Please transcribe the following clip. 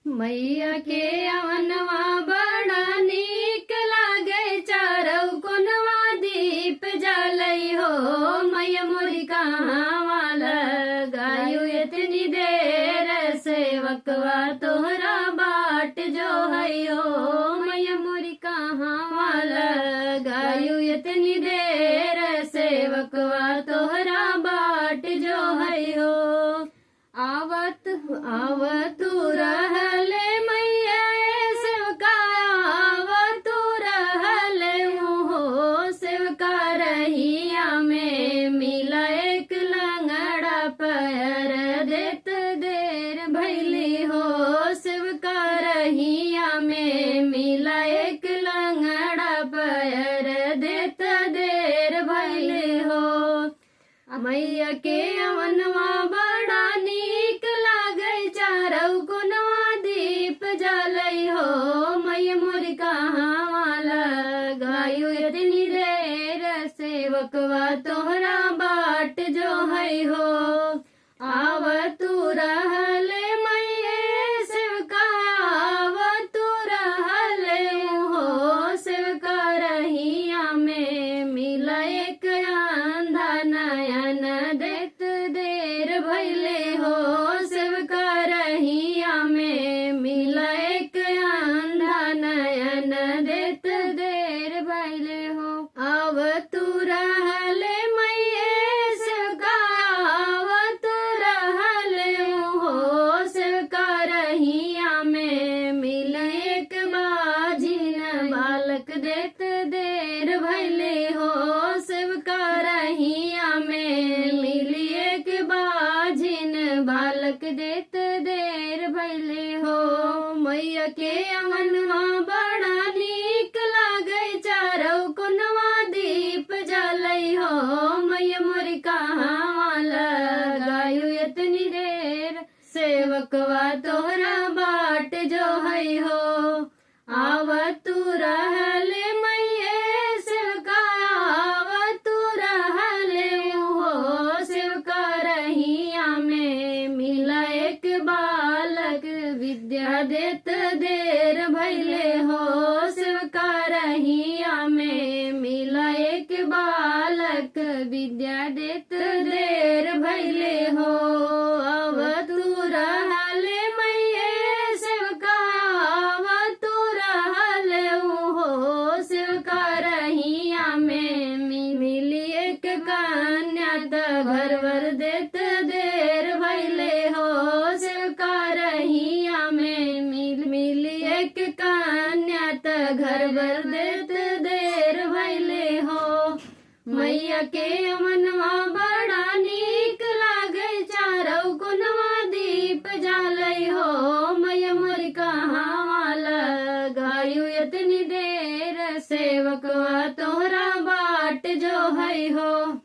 मैया के अवनवा बड़ा नीक लागे, चारौ कोनवा दीप जलई हो। मैया मोरी कहाँवा लगायु इतनी देर, सेवकवा तोहरा बाट जो है हो। मैया मोरी कहाँवा लगायु इतनी देर, सेवकवा तोहरा बाट जो है हो। आवत रहले मैया सेवका, आवत रहले हो। सेवका रहिया में मिला एक लंगड़ा पैर, देत देर भैली हो। सेवका रहिया में मिला एक लंगड़ा पैर, देत देर भैली हो। मैया के अवनवा बड़ा नीक लागे, चारौ कोनवा दीप जलई हो। मैया मोरी कहाँवा लगायु इतनी देर, सेवकवा तोहरा बाट जो है हो। आवतु रहले मैया सेवका, आवतु रहले हो। सेवका रहिया में मिला एक अंधा नयन, देत देर भैले हो। सेवका रहिया में मिला एक अंधा नयन, देत देर भैले हो। आवतु रहले मैया सेवका, आवतु रहले हो। सेवका रहिया में मिला एक बाझिन बालक, देत देर भैले हो। सेवका रहिया में मिली एक बाझिन बालक, देत देर भैले हो। मैया के अवनवा बड़ा नीक लागे, चारौ कोनवा दीप जलई हो। मैया मोरी कहाँवा लगायु इतनी देर, सेवकवा तोहरा बाट जो है हो। आवतु रहले मैया सेवका, आवतु रहले हो। सेवका रहिया में मिला एक बालक, विद्या देत देर भैले हो। सेवका रहिया में मिला एक बालक, विद्या देत देर भैले हो। आवतु रहले मैया सेवका, आवतु रहले हो। सेवका रहिया में मिली एक कन्या, त घरवर देत देर भैले हो। सेवका रहिया में मिली एक कन्या, त घरवर देत देर भैले हो। मैया के अवनवा बड़ा नीक लागे, चारौ कोनवा दीप जलई हो। मैया मोरी कहाँवा लगायु इतनी देर, सेवकवा तोहरा बाट जो है हो।